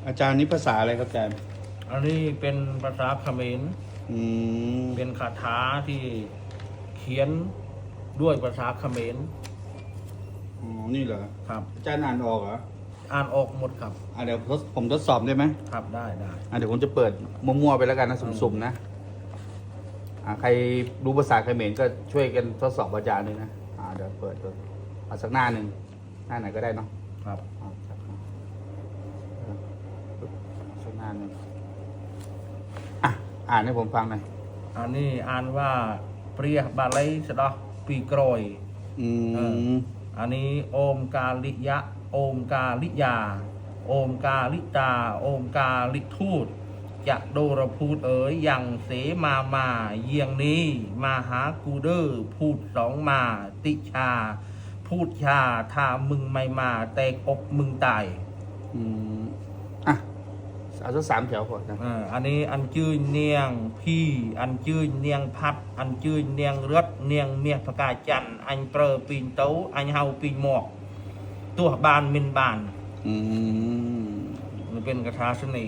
อาจารย์นี่ภาษาอะไรครับอาจารย์อันนี้เป็นภาษาเขมรอืมเป็นคาถาที่เขียนด้วยภาษาเขมรอ๋อนี่เหรอครับ อาจารย์อ่านออกเหรออ่านออกหมดครับเดี๋ยวผมทดสอบได้ไหมครับได้เดี๋ยวผมจะเปิดมั่วๆไปแล้วกันนะสุ่มๆนะใครรู้ภาษาเขมรก็ช่วยกันทดสอบอาจารย์เลยนะเดี๋ยวเปิดดูเอาสักหน้าหนึ่งหน้าไหนก็ได้เนาะครับสักหน้าหนึ่งอ่านให้ผมฟังหน่อยอันนี้อ่านว่าเปรียบาลัยสดอปีกรอยอันนี้โอมกาลิยะโอมกาลิยาโอมกาลิตาโอมกาลิทูตจะโดรพูดอย่างเสมาเยี่ยงนี้มาหากูเดอร์พูดสองมาติชาพูดชาถ้ามึงไม่มาแตกอกมึงตายเอาสัก3 แถวพอนะอันนี้อันจื้อเนียงพี่อันจื้อเนียงพัดอันจื้อเนียงรถเนียงเมียพกาจันอันเปรปีนเต้าอันเฮาปีนหมอกตัวบานมินบานมันเป็นกระทาสนี